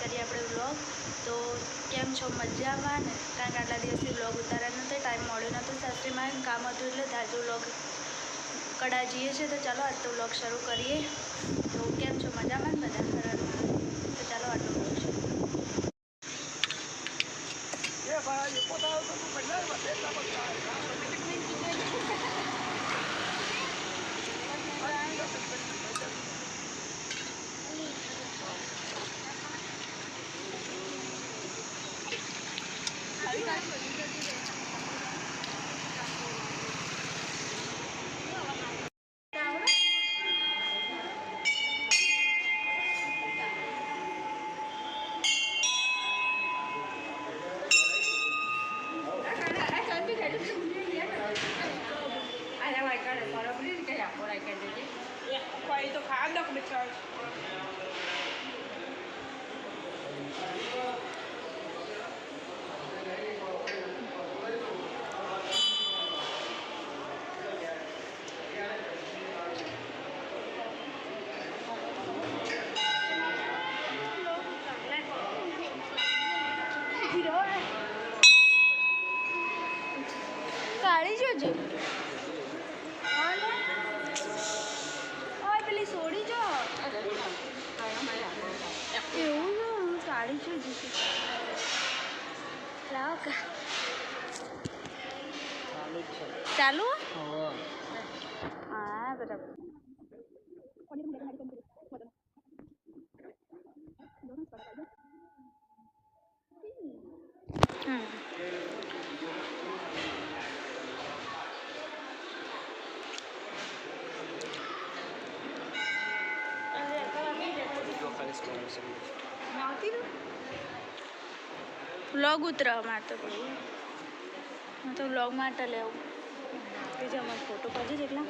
કરીએ આપણે વ્લોગ. તો કેમ છો, મજામાં ને? કારણ કે આટલા દિવસથી વ્લોગ ઉતાર્યા નહોતા, ટાઈમ મળ્યો નહોતો. સાસરીમાં કામ હતું એટલે તાજો વ્લોગ કડા જઈએ છીએ. તો ચાલો આજ તો વ્લોગ શરૂ કરીએ. તો કેમ છો, મજામાં ને બધા? તો ચાલો આટલો વ્લોગ શરૂ. કાળી જોજે. પેલી સોડી જો એવું ને કાળી જોજે. લાવ ચાલુ. હા બરાબર. વ્લોગ ઉતરવા માટે તો વ્લોગ માટે લેવું કે જે અમારે ફોટો પાડી જેટલા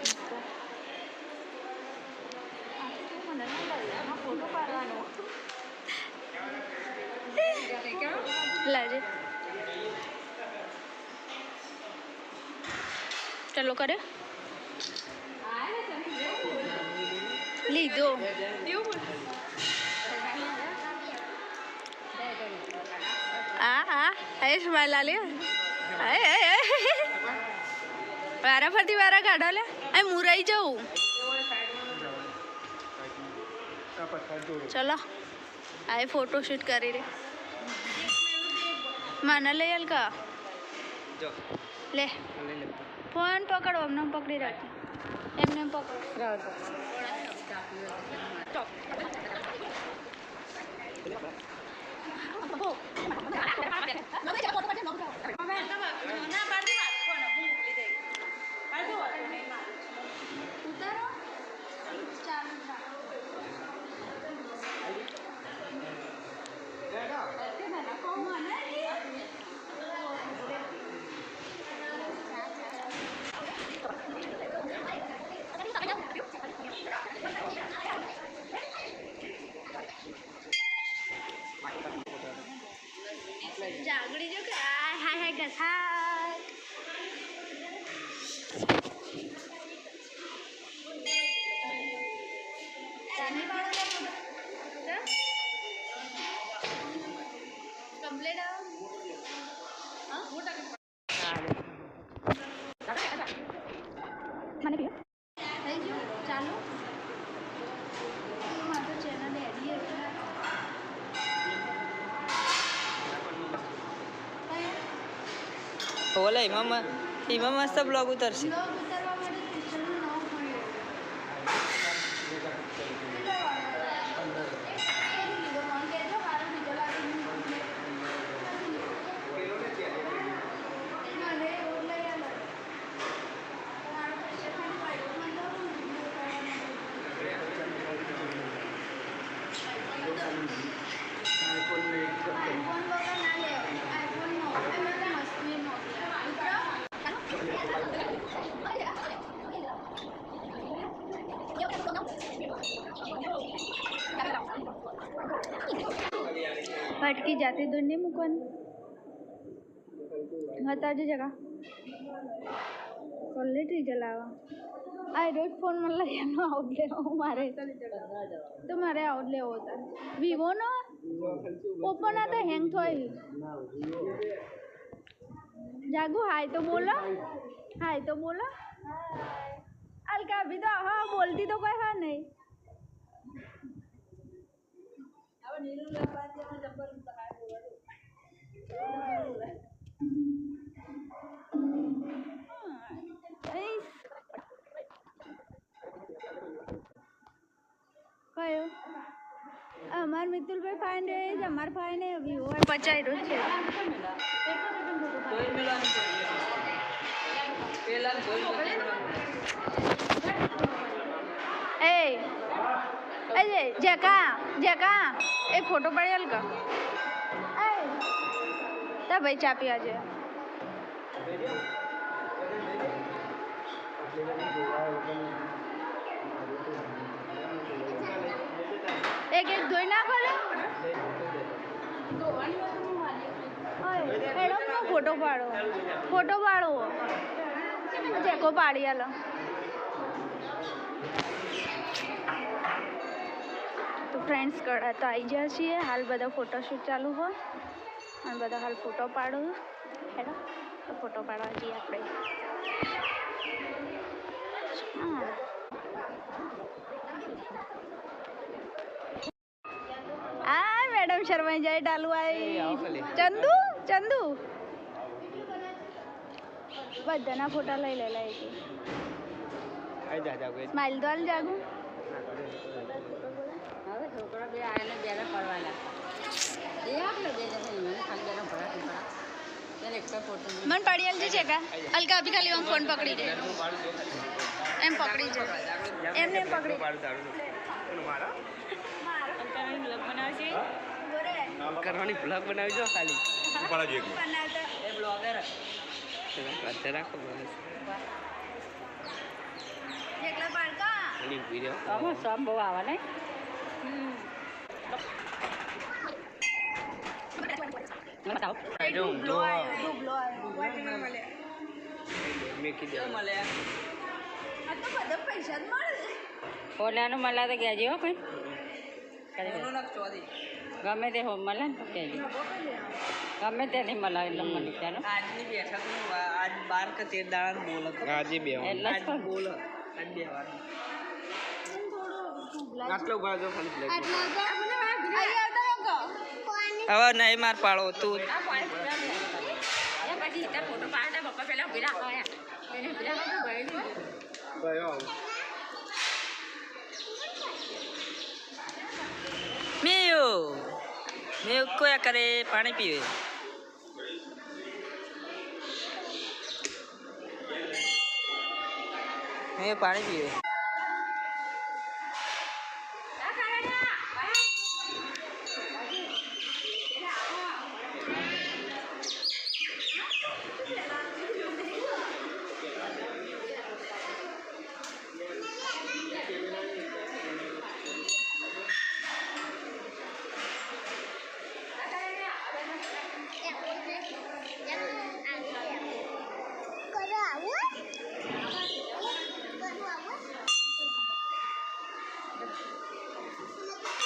મને ફોટો પાડવાનો લાજે. ચાલો કરે લીધો. હા સ્માઈલ આલે. વારા ફરતી વારા કાઢો લે. મુરાઈ જવું. ચલો આ ફોટો શૂટ કરી રે. મને લઈ આલ કા લે ફોન પકડો. એમને પકડી રાખી એમને પકડો. જાગડી જો કે હાય ગસ હાય. કમ્પ્લેટ મને થઈ ગયું. ચાલો મારે ચેનલ એડી બોલે એમાં મસ્ત બ્લોગ ઉતરશે. फटकी जाती दूर नहीं मुकन बता जो जगह क्वालिटी जलावा आई रोज फोन में लगे आउट ले मारे तो मारे आउट ले होता वीवो नो ઓપન આ તો હેંગ થઈ જાગુ હાય તો બોલો અલકા અભી તો હા બોલતી તો કોઈ હા નહીં કયો અમાર મિતુલભાઈ ફાઈન રહે છે અમાર ફાઈન વ્યૂ હોય પચાઈ રહ્યું છે એ જેકા એક ફોટો પડેલ કા તા ભાઈ ચાપી આજે એક ધોઈ નાખો ને મેડમ ફોટો પાડો જેકો પાડી આલો તો ફ્રેન્ડ્સ કડા તો આવી ગયા છીએ હાલ બધા ફોટોશૂટ ચાલુ હોય અને બધા હાલ ફોટો પાડો હેડો તો ફોટો પાડવા જઈએ આપણે મેડમ શર્માઈ જાય ડાલુ આવી ચંદુ બધાના ફોટા લઈ લેલા સ્માઈલ તો હાલ જાગું મન પડિયાલ છે કા અલકા અભી ખાલી આમ ફોન પકડી દે એમ પકડી છે એમને પકડી કરવાની બ્લોગ બનાવજો ખાલી એ બ્લોગર રાખો એકલા પાડકા અને વિડિયો આમાં સબ બહુ આવે ને ડૂબલો આયો મેકી દે મળે આ તો બધા પૈસા જ મળે ઓલાનું મળે તો કહેજો હો કોઈ ગમે તે હોમ મળે ને તો કહેજો ગમે તે નહીં મળે એટલે મને ચાલો આજની બેઠકનું આજ 12 કે 13 દાડા બોલ આજે બે એટલે જ કહું. બોલ આજ બે વાર આટલો ભાજો ખાલી હવે નહીં માર પાડો તું પછી ફોટો પાડે પપ્પા પેલા ઉભી રાખો એને ઉભી રાખો ગયો મેં કોયા કરે પાણી પીવે મેં પાણી પીવે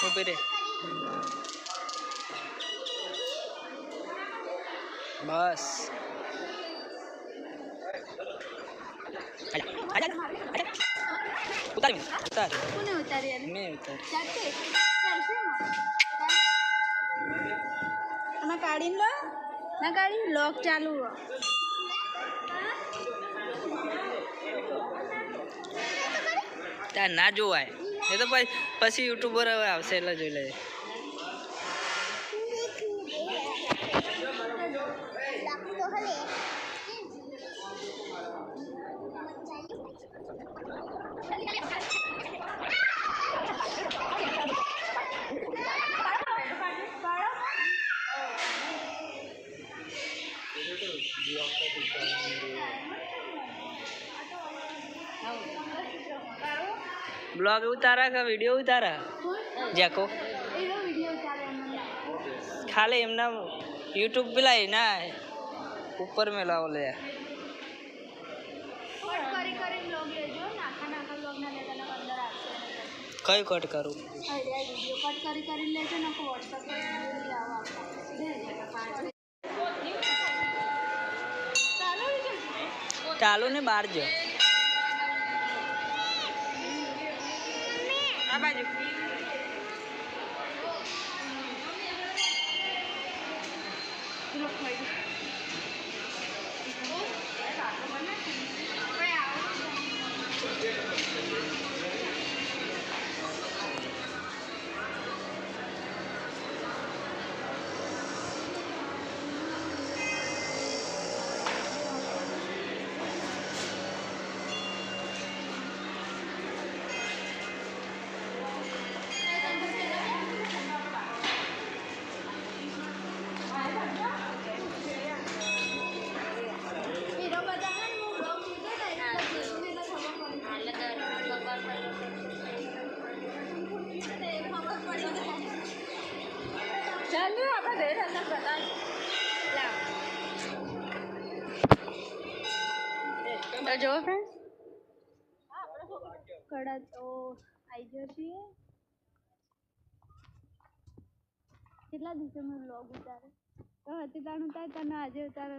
ઊભી રે બસ ઉતાર કોને ઉતારી આલી મેં ઉતાર જાતે આમાં કાઢીને લો ના કાઢી લોક ચાલુ હો ત્યાં ના જોવાય એ તો પછી યુટ્યુબર હવે આવશે એટલે જોઈ લેજે ब्लॉग उतारा का वीडियो उतारा जाको खाली एमना यूट्यूब पे लाई ना ऊपर में लाओ ले કઈ કટ કરું વિડીયો કટ કરી લેજો ને વોટ્સઅપ પર ચાલો ને બહાર જ આ બાજુ તો જો ફ્રેન્ડ કડા તો આવી ગયો છીએ. કેટલા દિવસોમાં વ્લોગ ઉતારે તો હતી તારું ઉતાર તને આજે ઉતારે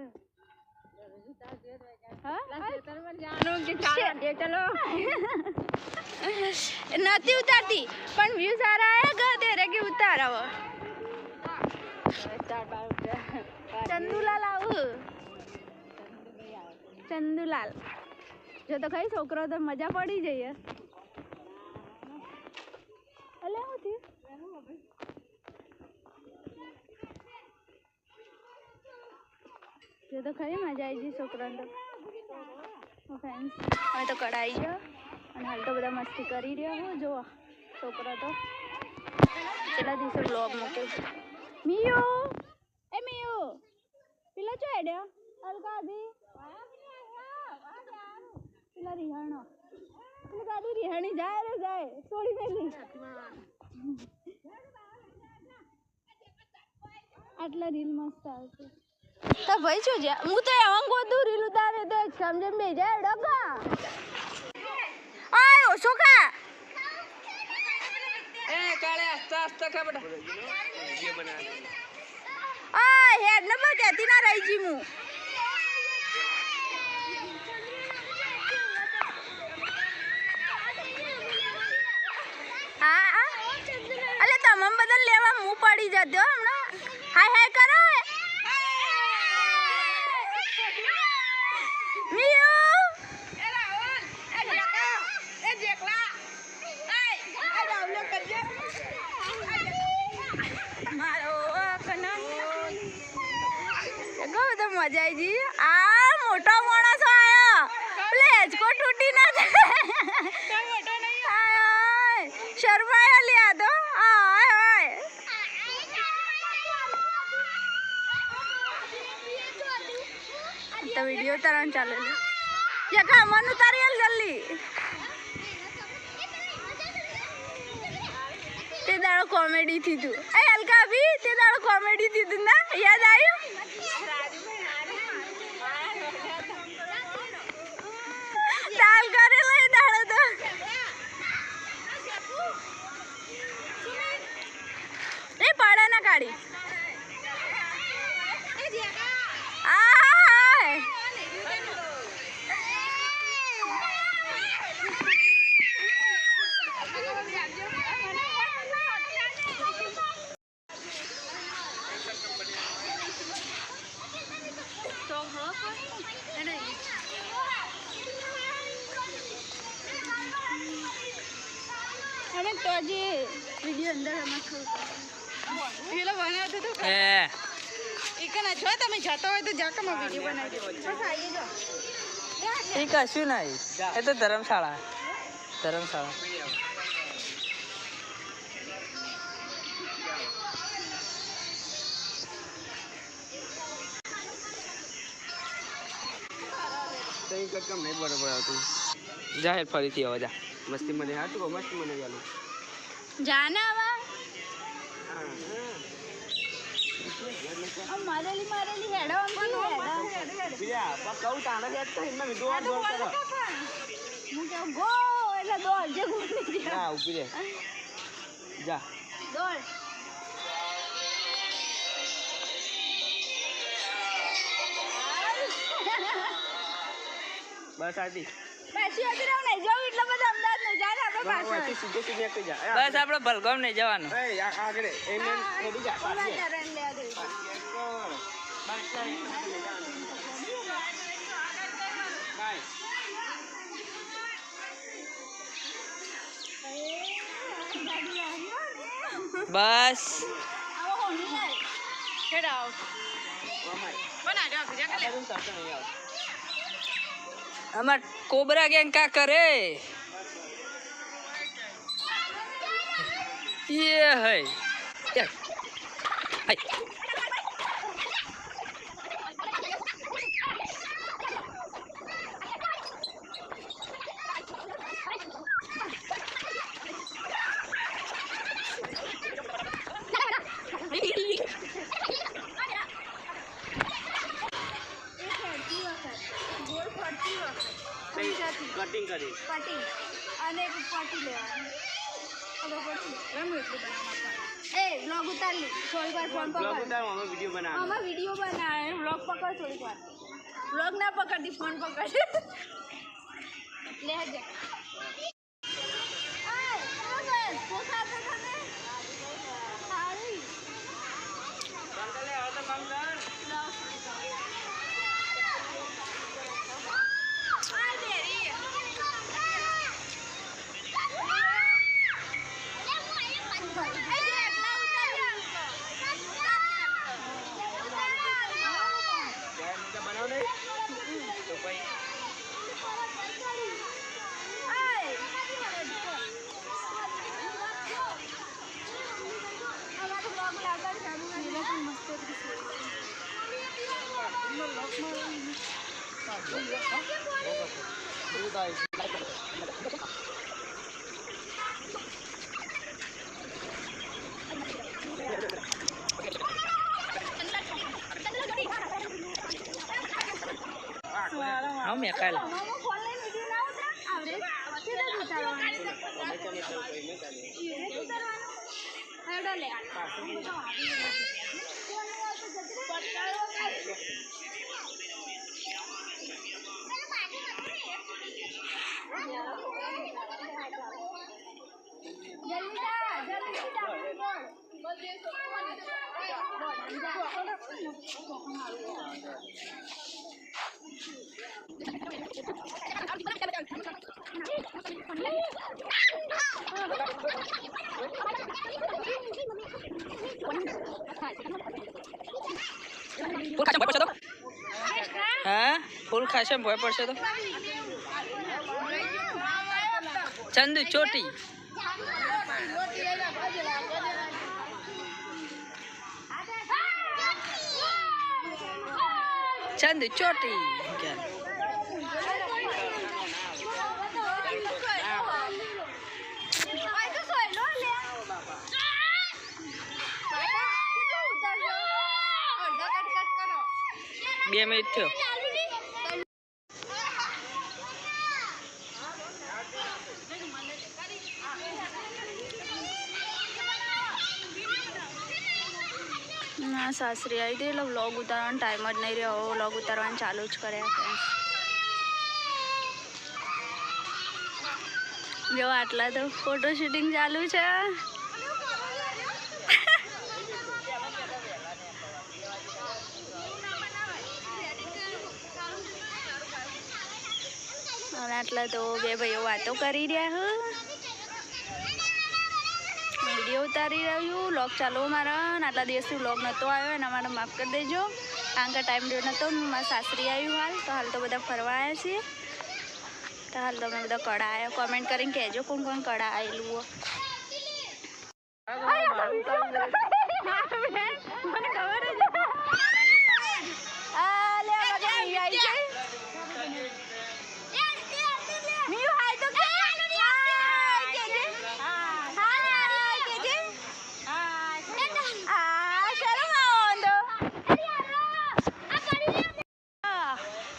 નથી ઉતારતી પણ વ્યૂ સારા આયા ત્યારે કે ઉતાર હવે ચંદુલાલ આવું ચંદુલાલ જો તો કઈ છોકરો તો મજા પડી જઈએ. અલે હું થયું જો તો ખરી મજા આવી ગઈ છોકરાને તો ફ્રેન્ડ્સ હવે તો કડાઈ ગયો અને હાલ તો બધા મસ્તી કરી રહ્યા હો. જો છોકરો તો કેટલા દિવસે બ્લોગ મૂક્યો. મિયુ એ મિયુ પેલા ચો એડ્યો અલકા દી પેલા રિહાણો પેલી ગાડી રિહાણી જાય રે જાય છોડી દેલી આટલા રીલ મસ્ત આવશે તો ભાઈ શું છે હું તો એવા ગોદું રીલ ઉતારે તો સમજે બે જાય ડગા આયો સોખા એ કાલે આસ્તા આસ્તા ખા બેટા આ હેડ નંબર કેતી ના રહી જી હું અલે તમામ બદલ લેવા હું પડી જતો હમણાં હાય હાય કરો મિયુ એ રાહુલ એ જેકલા એ જેકલા એ રાહુલ કરજે મારો કના ગો તો મજા આવી ગઈ. આ મોટો માણસ આયો એટલે હેજકો તૂટી ના જાય મોટો નહીં આયો શર્માયા લ્યા તો આય આય તો વિડિયો તરણ ચાલે લે જકા મન ઉતારી આલ જલ્દી તે દાડો કોમેડી થી તું એ હલકા ભી તે દાડો કોમેડી થી તું ના યાદ આવ્યું દાલ કરે લઈ દાડો તો એ પાડા ના કાઢી અને તો જે વિડિયો અંદર અમે પેલો બનાવતો તો એ એકના જો તમે જતો હોય તો જાકમાં વિડિયો બનાવી દો બસ આવી જાઓ એ કશું નહીં એ તો ધર્મશાળા કમ નહીં બરોબર આવતું જાહેર ફરીથી હવે જા મસ્તી મને હાટું મસ્તી મને ચાલુ જાને આવા મારેલી હેડા બીજા પા કહું તાણે હેડ તો એમાં વિડિયો દોડ કરો હું કેવું ગો એટલે દોડ કરજે ગોળી ના ઊભી રહે જા દોડ બસ આજી પાછી હતી રહો નહીં જાવ એટલા બધા અમદાવાદ નહીં જાય આપણે પાછળ સીધે સીધે એકલી જા બસ આપણે ભલગામ નહીં જવાનું. એ આગળ એમને રેડી જા ઓલા પાછી ટરેન લે દે બાય બસ આવો હોની લાય હેડ આઉટ બના જાવ બીજા કે લે અમાર કોબરા ગેંગ કા કરે ये है કટિંગ કરી પટી અને એક પટી લેવાની હવે પછી રમો એટલું બનાવવા એ વ્લોગ ઉતાર લે થોડી વાર ફોન બ્લોગ પકડ ઉતાર અમે વિડિયો બનાવ આમાં વિડિયો બનાવે વ્લોગ પકડ થોડી વાર વ્લોગ ના પકડતી ફોન પકડ લે જા આય બસ પોસા તો તને સારી મંગલે આવ તો મંગલ આ દેરી બનાવ ને તો ભાઈ हम या काल हाँ फूल खासे भय पड़े तो चंदू चोटी चंदू चोटी क्या બે મિનિટ થયો ના સાસરી આવી હતી એટલે વ્લોગ ઉતારવાનો ટાઈમ જ નહીં રહ્યો વ્લોગ ઉતારવાનું ચાલુ જ કર્યા ફ્રેન્ડ્સ જો આટલા તો ફોટો શૂટિંગ ચાલુ છે અને આટલા તો બે ભાઈઓ વાતો કરી રહ્યા વિડીયો ઉતારી રહ્યું વ્લોગ ચાલુ મારા આટલા દિવસથી વ્લોગ નહોતો આવ્યો એના માટે માફ કરી દેજો કારણ કે ટાઈમ રહ્યો નહોતો મારા સાસરી આવ્યું હાલ તો બધા ફરવા આવ્યા છીએ તો હાલ તમે બધા કડા આવ્યા કોમેન્ટ કરીને કહેજો કોણ કોણ કડા આવેલું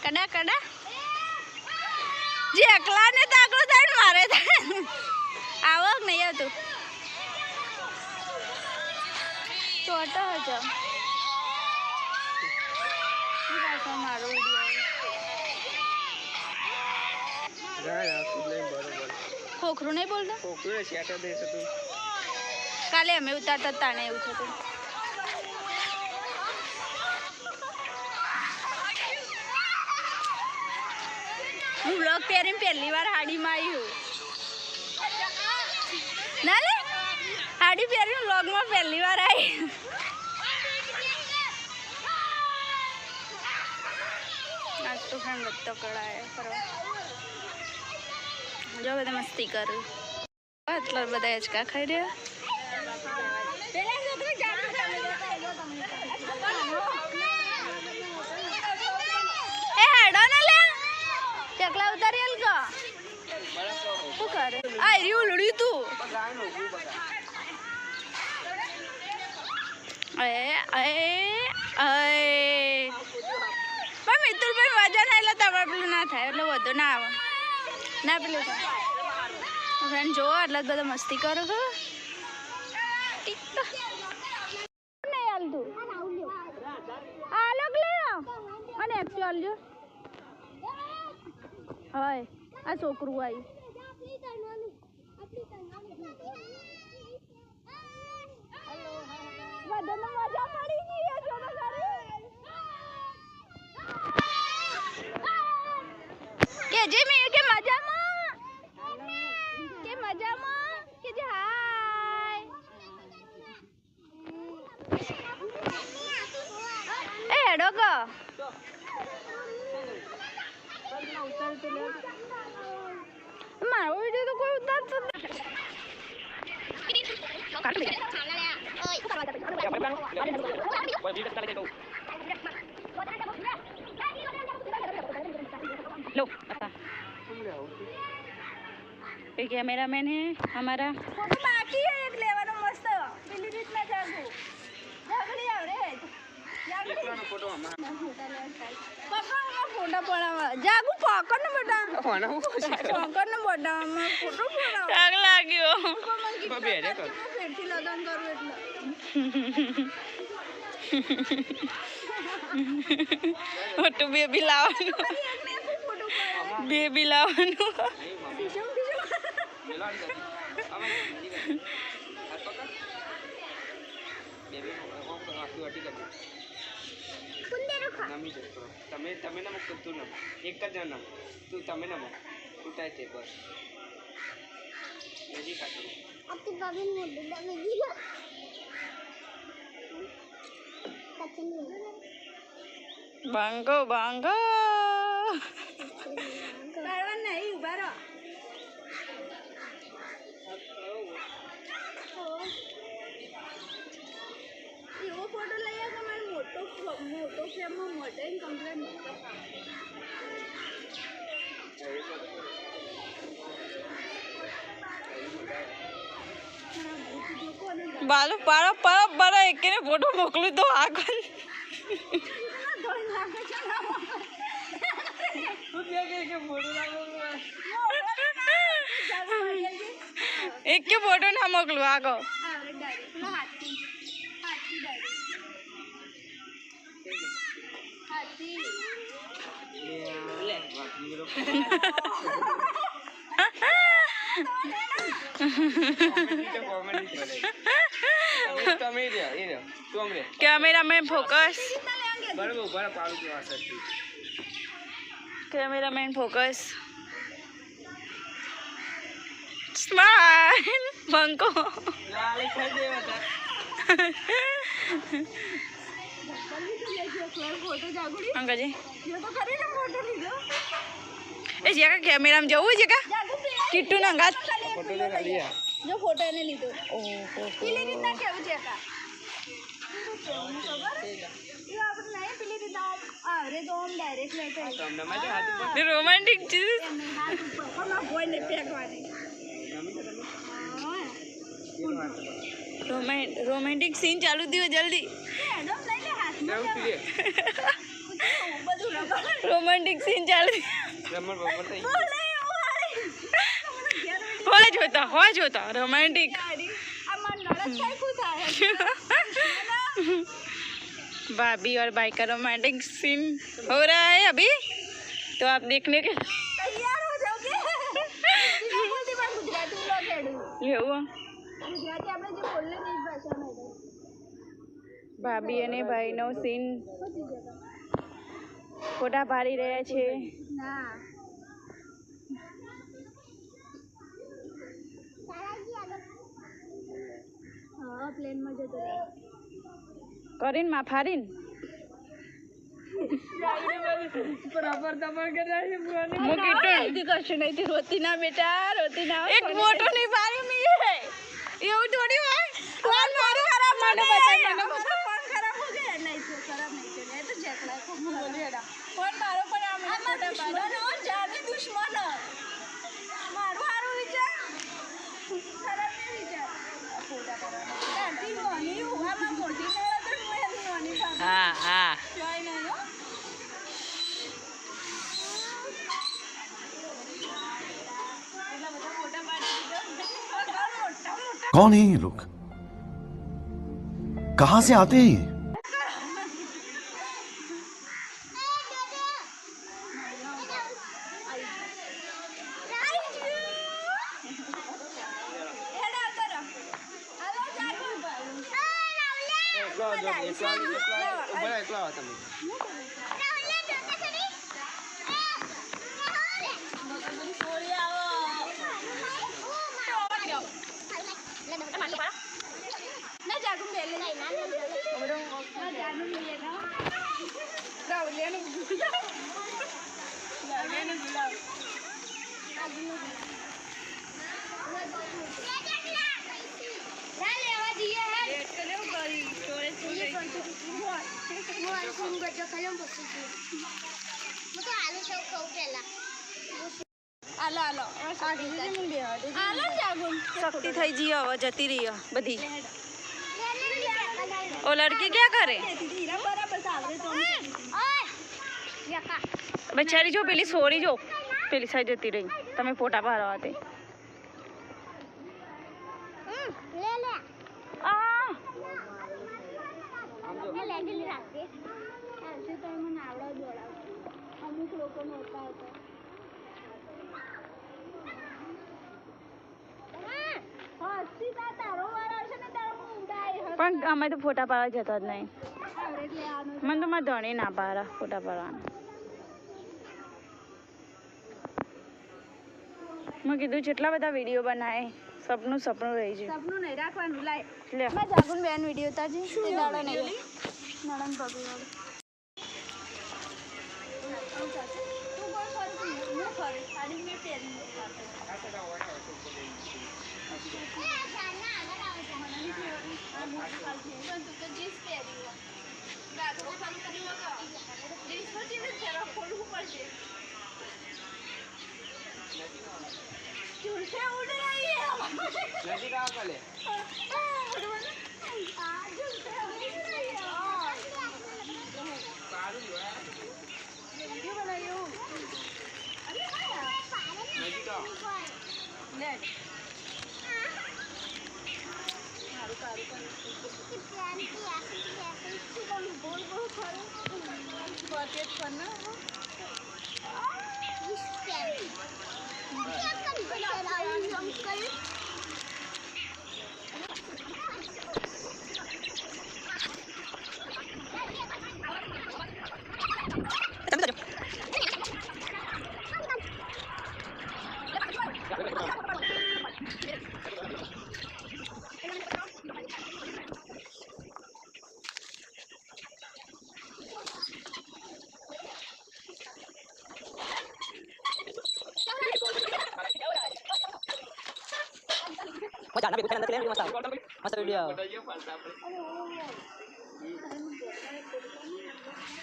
કડા કડા જે એકલા ને તો આગળ સાઈડ મારે થાય તો ચોટા જ મારો બરોબર ખોખરું નહીં બોલતો કોકડે સેટા દેશે તું કાલે અમે ઉતારતા તાણે એવું થતું હું બ્લોગ પહેરીને પહેલી વાર હાડીમાં આવ્યું ના લે હાડી પહેરીને બ્લોગમાં પહેલી વાર આવી આજ તો ફ્રેન્ડ બધો કળાય ફરવા જો બધા મસ્તી કરું એટલા બધા હિંચકા ખાઈ રહ્યા એ હેડો ના લે ચકલા ઉતારી અલગો શું કરે આ રી ઉલડી તું એ એ પણ મિતુલભાઈ મજા ના એટલે તમારે પેલું ના થાય એટલે વધુ ના આવે ના પેલું ફ્રેન્ડ જોવો એટલે જ બધા મસ્તી કરો છો નહીં હાલતું આલોક લે અને એકચ્યુઅલ જો હોય આ છોકરું આવ્યું બધાને મજા પડી ગઈ જો તો કે જે મે કે મજામાં કે મજામાં કે જે હાય એ હેડો કો મારો વિડિયો તો કોઈ ઉતારતો लो ये कैमरामैन है हमारा फोटो बाकी है एक लेवानो मस्त પેલી રીતના જાગું જાગડી આવરે જાગડી ફોટો આમાં પપ્પા ફોટો પડાવા જાગું પકડ ને બેટા ફોન આવું પકડ ને બેટા માં ફોટો પડાવ આગ લાગ્યો બે રે કર ફેરથી લગન કરું એટલે મોટું બેબી લાવવાનું બેબી લાવવાનું તમે તમે ના મૂક તું ના એક જ જણ ના તું તમે ના મૂક ઉઠાય તે બસ નજીક આટલું आपके बाबू मोटे दादा गिरा બાંગો બાંગો કાઢવા નહીં ઉભા રહો એવો ફોટો લઈ આવ્યો કે મારે મોટો ફ્રેમમાં મોટો કમ્પ્લેટ મોટો બાલુ પારો પારો પારો એકને ફોટો મોકલું તો આગળ એક કે ફોટો ના મોકલું આગળ cameraman focus cameraman focus smile बंको अंकल जी ए जगह कैमरा में जाऊँ जगह किट्टू नंगा જો ફોટો એને લીધો પેલી રીતના કેવું છે કા આપણે નહીં પેલી રીતના આવરે તો આમ ડાયરેક્ટ લેતા रोमांटिक चीज હાથ ઉપર પણ ભોયને ફેંકવાની रोमांटिक सीन चालू दियो जल्दी હેડો લઈ લે હાથમાં બધું રબર रोमांटिक सीन चालू રમણ બબર થઈ બોલે बोले જોતા रोमांटिक भाभी और भाई का रोमांटिक सीन हो रहा है अभी, तो आप देखने के તૈયાર હો જાઓગે બોલતી પણ ગુજરાતી વ્લોગ હેડું એવું ગુજરાતી આપણે જે બોલે ને એ ભાષામાં હેડું ભાભી અને ભાઈનો સીન ફોટા પાડી રહ્યા છે. ના હા પ્લેનમાં જતો રહ્યો કરીને માં ફાડીને કશું નહીં રોતી ના બેટા રોતી ના એક મોટો નહીં પાડી મી હે એવું થોડી હોય કોણ મારું ખરાબ મને બતા મને ફોન ખરાબ હો ગયા નહીં છે ખરાબ નહીં છે એ તો જેકડા કો બોલેડા ફોન મારો પણ આમ ફોટા પાડો જાની દુશ્મન મારું હારું વિચાર ખરાબ નહીં વિચાર ફોટા પાડો કાંટી નોની હુઆમાં મોટી મેળા તો હું એની નોની ભાભી હા હા જોઈ નહીં હો એટલા બધા ફોટા પાડી દીધો મોટા મોટા कौन है ये लोग? कहां से आते हैं ये? એકલા આવો તમે શક્તિ થઈ જઈ હવે જતી રહી બધી. ઓ લડકી ક્યાં કરે બેચારી? જો પેલી સોરી જો પેલી સાઈડ જતી રહી. તમે ફોટા પાડવા તે અમુક લોકોને હોતા હતા પણ અમે તો ફોટા પાડવા જતા જ નહીં. મને તો મારા ધણી ના પાડે ફોટા પાડવાના. મેં કીધું જેટલા બધા વિડીયો બનાવે સપનું સપનું રહી છે. સપનું નહીં રાખવાનું લાય લે મેં જાગુન બેન વિડીયો તાજી તે દાડો નહીં નણંદ ભાભી વાળો તું કોણ ફરું હું ફરું સાડી મેં પહેરી તું તો જીન્સ પહેરી ગાગરો ખાલી કરી જીન્સ પર જીન્સ ફેરા ખોલવું પડશે ઝૂલસે ઉડ રહી હે નજીક આવો કાલે નજીક આવો જાના બેઠા અંદર ક્લેમ મસ્ત મસ્ત વિડિયો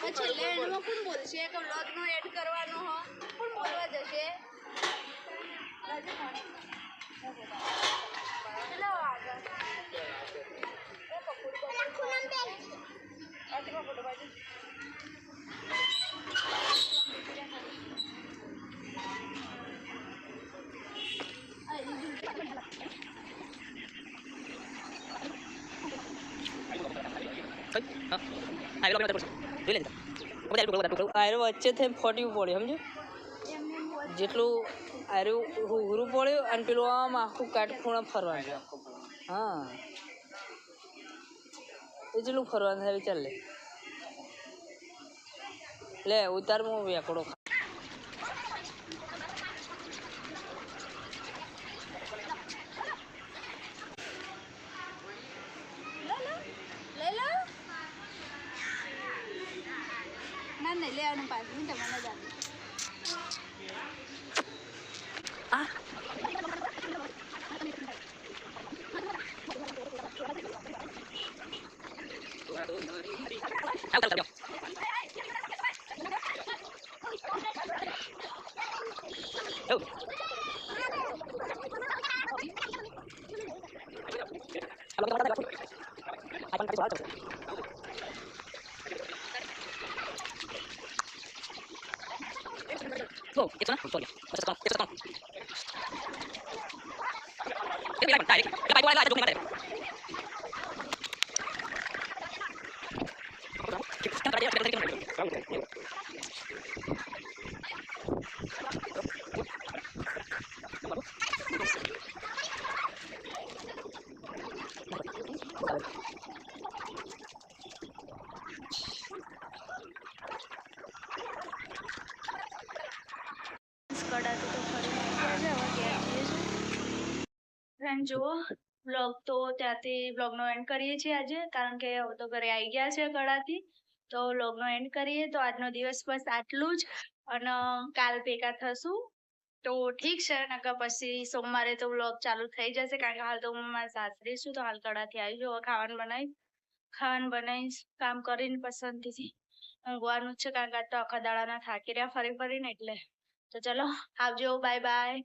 પછી લેન્ડમાં કોણ બોલશે કે વ્લોગનો એડ કરવાનો હો કોણ બોલવા જશે ચલો આગળ એ પકડ બાજુ આયરો વચ્ચે થઈને ફોટ્યું પડ્યું સમજો જેટલું આયરું ઉઘરું પડ્યું અને પેલું આમ આખું કાટખૂણા ફરવાનું. હા એ જેટલું ફરવાનું થાય ચાલ લે ઉતારમાં વેકડો લઈ લો ના નહીં લેવાનું 5 મિનિટ મને જાણ કડાથી તો ફરી ગયા છે હવે ઘેર જઈએ છીએ ફ્રેન્ડ જુઓ બ્લોગ તો ત્યાંથી બ્લોગનો એન્ડ કરીએ છીએ આજે કારણ કે હવે તો ઘરે આવી ગયા છે કડાથી તો બ્લોગનો એન્ડ કરીએ તો આજનો દિવસ બસ આટલું જ અને કાલ ભેગા થશું તો ઠીક છે નકર પછી સોમવારે તો બ્લોગ ચાલુ થઈ જશે કારણ કે હાલ તો હું મારા સાસરી છું તો હાલ કડાથી આવી છું હવે ખાવાનું બનાવીશ કામ કરીને પસંદથી ઊંઘવાનું જ છે કારણ કે આજ તો આખા દાડાના થાકી રહ્યા ફરીને એટલે તો ચલો આવજો બાય બાય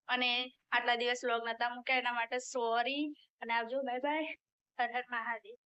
અને આટલા દિવસ વ્લોગ નતા મૂક્યા એના માટે સોરી અને આવજો બાય બાય હર હર મહાદેવ